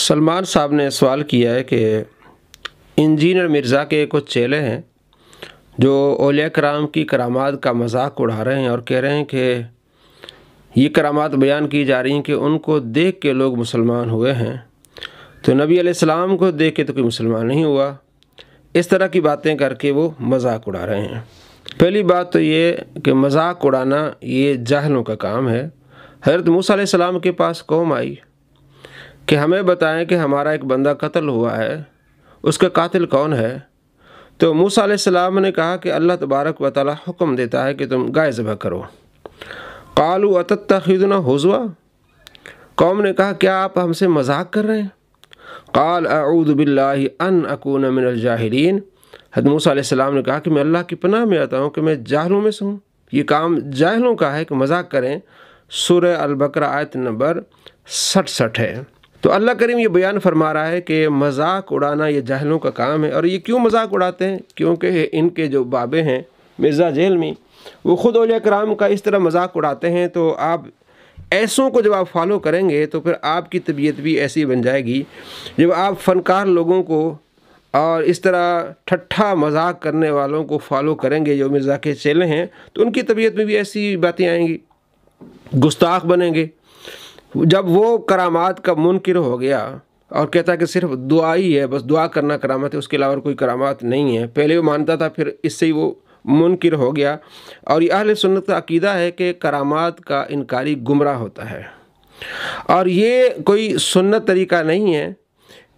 सलमान साहब ने सवाल किया है कि इंजीनियर मिर्ज़ा के कुछ चेले हैं जो औलिया कराम की करामात का मजाक उड़ा रहे हैं और कह रहे हैं कि ये करामात बयान की जा रही हैं कि उनको देख के लोग मुसलमान हुए हैं, तो नबी अलैहिस्सलाम को देख के तो कोई मुसलमान नहीं हुआ। इस तरह की बातें करके वो मजाक उड़ा रहे हैं। पहली बात तो ये कि मजाक उड़ाना ये जाहिलों का काम है। हज़रत मूसा अलैहिस्सलाम के पास कौम आई कि हमें बताएं कि हमारा एक बंदा कत्ल हुआ है, उसका कातिल कौन है। तो मूसा अलैहिस्सलाम ने कहा कि अल्लाह तबारक व तआला हुक्म देता है कि तुम गाय ज़बह करो। क़ालू अतत्तखिज़ुना हुज़वा, कौम ने कहा क्या आप हमसे मजाक कर रहे हैं। क़ाल अऊज़ु बिल्लाहि अन अकून मिनल जाहिलीन, हज़रत मूसा अलैहिस्सलाम ने कहा कि मैं अल्लाह की पनाह में आता हूँ कि मैं जाहिलों में से हूँ। ये काम जाहिलों का है कि मजाक करें। सूरह अल-बकरा आयत नंबर 67 है। तो अल्लाह करीम ये बयान फरमा रहा है कि मजाक उड़ाना ये जाहिलों का काम है। और ये क्यों मजाक उड़ाते हैं? क्योंकि इनके जो बाबे हैं मिर्ज़ा जेलमी, वो ख़ुद औलिया कराम का इस तरह मजाक उड़ाते हैं। तो आप ऐसों को जब आप फॉलो करेंगे तो फिर आपकी तबीयत भी ऐसी बन जाएगी। जब आप फ़नकार लोगों को और इस तरह ठट्ठा मजाक करने वालों को फॉलो करेंगे जो मिर्ज़ा के चेले हैं, तो उनकी तबीयत में भी ऐसी बातें आएंगी, गुस्ताख बनेंगे। जब वो करामात का मुनकिर हो गया और कहता है कि सिर्फ दुआ ही है, बस दुआ करना करामात है, उसके अलावा कोई करामात नहीं है, पहले वो मानता था, फिर इससे ही वो मुनकिर हो गया। और ये अहले सुन्नत का अकीदा है कि करामात का इनकारी गुमराह होता है। और ये कोई सुन्नत तरीका नहीं है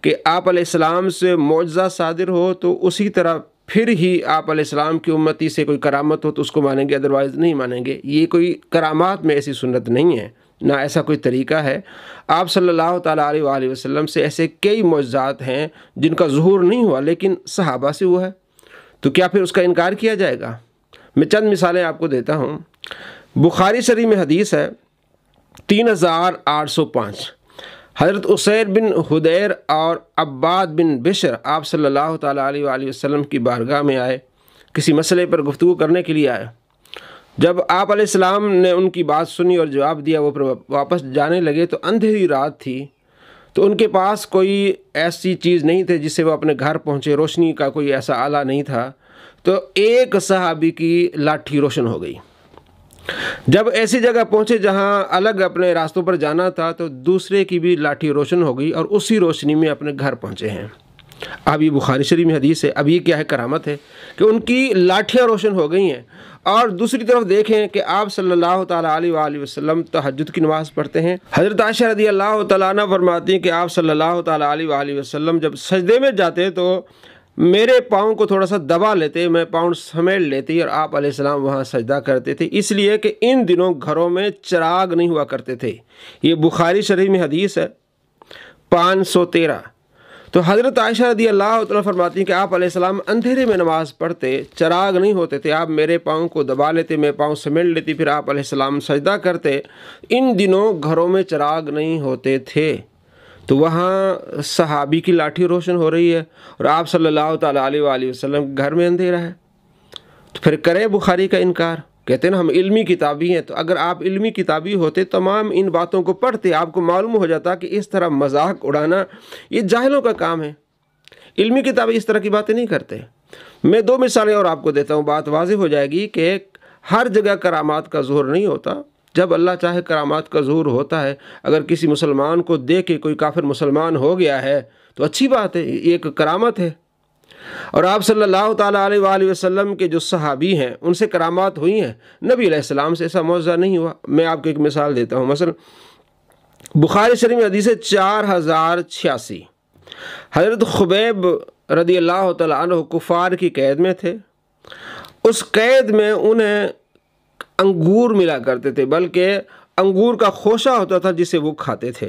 कि आप अलैहिस्सलाम से मौजज़ा सादिर हो तो उसी तरह फिर ही आप अलैहिस्सलाम की उम्मती से कोई करामत हो तो उसको मानेंगे, अदरवाइज़ नहीं मानेंगे। ये कोई करामात में ऐसी सुन्नत नहीं है, ना ऐसा कोई तरीका है। आप सल्लल्लाहु ताला अलैहि वसल्लम से ऐसे कई मौजज़ात हैं जिनका ज़ुहूर नहीं हुआ लेकिन सहाबा से हुआ है, तो क्या फिर उसका इनकार किया जाएगा? मैं चंद मिसालें आपको देता हूँ। बुखारी शरीफ में हदीस है 3805, हज़रत उसैर बिन हुदैर और अब्बाद बिन बिशर आप सल्लल्लाहु ताला अलैहि वसल्लम की बारगाह में आए, किसी मसले पर गुफ्तगू करने के लिए आए। जब आप अलैहिस्सलाम ने उनकी बात सुनी और जवाब दिया, वो वापस जाने लगे तो अंधेरी रात थी, तो उनके पास कोई ऐसी चीज़ नहीं थी जिससे वो अपने घर पहुँचे, रोशनी का कोई ऐसा आला नहीं था। तो एक सहाबी की लाठी रोशन हो गई। जब ऐसी जगह पहुँचे जहाँ अलग अपने रास्तों पर जाना था, तो दूसरे की भी लाठी रोशन हो गई और उसी रोशनी में अपने घर पहुँचे हैं। अब ये बुखारी शरीफ में हदीस है। अब ये क्या है? करामत है कि उनकी लाठियाँ रोशन हो गई हैं। और दूसरी तरफ देखें कि आप सल्लल्लाहु ताला अलैहि वसल्लम तहज्जुद की नमाज़ पढ़ते हैं। हज़रत आयशा रज़ियल्लाहु ताला अन्हा फरमाती हैं कि आप सल्लल्लाहु ताला अलैहि वसल्लम जब सजदे में जाते तो मेरे पाँव को थोड़ा सा दबा लेते, मैं पाँव समेट लेती और आप अलैहिस्सलाम वहाँ सजदा करते थे, इसलिए कि इन दिनों घरों में चिराग नहीं हुआ करते थे। ये बुखारी शरीफ में हदीस है 513। तो हज़रत आयशा रज़ियल्लाहु ताला फरमाती हैं कि आप अलैहिस्सलाम अंधेरे में नमाज़ पढ़ते, चिराग नहीं होते थे, आप मेरे पाँव को दबा लेते, मैं पाँव समेट लेती, फिर आप अलैहिस्सलाम सजदा करते। इन दिनों घरों में चिराग नहीं होते थे। तो वहाँ सहाबी की लाठी रोशन हो रही है और आप सल्लल्लाहु ताला अलैहि वसल्लम घर में अंधेरा है, तो फिर करें बुखारी का इनकार? कहते हैं ना हम इल्मी किताबी हैं। तो अगर आप इल्मी किताबी होते, तमाम इन बातों को पढ़ते, आपको मालूम हो जाता कि इस तरह मजाक उड़ाना ये जाहिलों का काम है। इल्मी किताबी इस तरह की बातें नहीं करते। मैं दो मिसालें और आपको देता हूँ, बात वाज़ेह हो जाएगी कि हर जगह करामात का ज़ुहूर नहीं होता। जब अल्लाह चाहे करामात का ज़ुहूर होता है। अगर किसी मुसलमान को देख के कोई काफिर मुसलमान हो गया है तो अच्छी बात है, ये एक करामत है। और आप सल्लल्लाहु ताला अलैहि वसल्लम के जो सहाबी हैं उनसे करामात हुई हैं, नबी अलैहिस्सलाम से ऐसा मौजज़ा नहीं हुआ। मैं आपको एक मिसाल देता हूँ। मसलन बुखारी शरीफ में हदीस 4086, हज़रत खुबैब रज़ियल्लाहु ताला अन्हु कुफ़ार की कैद में थे। उस कैद में उन्हें अंगूर मिला करते थे, बल्कि अंगूर का खोशा होता था जिसे वो खाते थे।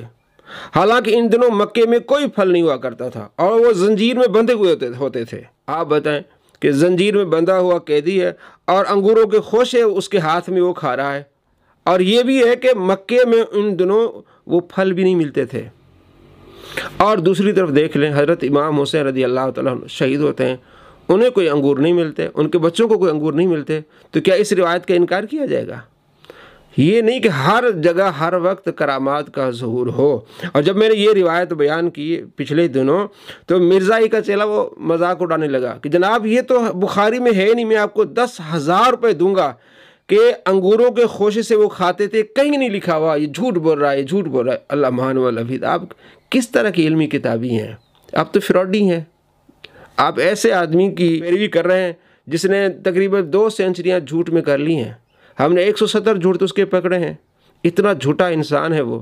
हालांकि इन दिनों मक्के में कोई फल नहीं हुआ करता था और वो जंजीर में बंधे हुए होते थे। आप बताएं कि जंजीर में बंधा हुआ कैदी है और अंगूरों के खोशे उसके हाथ में वो खा रहा है। और ये भी है कि मक्के में इन दिनों वो फल भी नहीं मिलते थे। और दूसरी तरफ देख लें, हज़रत इमाम हुसैन रज़ियल्लाहु ताला अन्हु शहीद होते हैं, उन्हें कोई अंगूर नहीं मिलते, उनके बच्चों को कोई अंगूर नहीं मिलते। तो क्या इस रिवायत का इनकार किया जाएगा? ये नहीं कि हर जगह हर वक्त करामात का ज़हूर हो। और जब मैंने ये रिवायत बयान की पिछले दिनों, तो मिर्ज़ाई का चेला वो मजाक उड़ाने लगा कि जनाब ये तो बुखारी में है नहीं, मैं आपको 10,000 रुपये दूंगा कि अंगूरों के खोशे से वो खाते थे, कहीं नहीं लिखा हुआ, ये झूठ बोल रहा है, ये झूठ बोल रहा है। अल्लाह मान वाला भी, आप किस तरह की इल्मी किताबी हैं? आप तो फ्रॉडी हैं। आप ऐसे आदमी की पैरवी कर रहे हैं जिसने तकरीबन 2 सेंचुरियाँ झूठ में कर ली हैं। हमने 170 झूठ तो उसके पकड़े हैं। इतना झूठा इंसान है वो।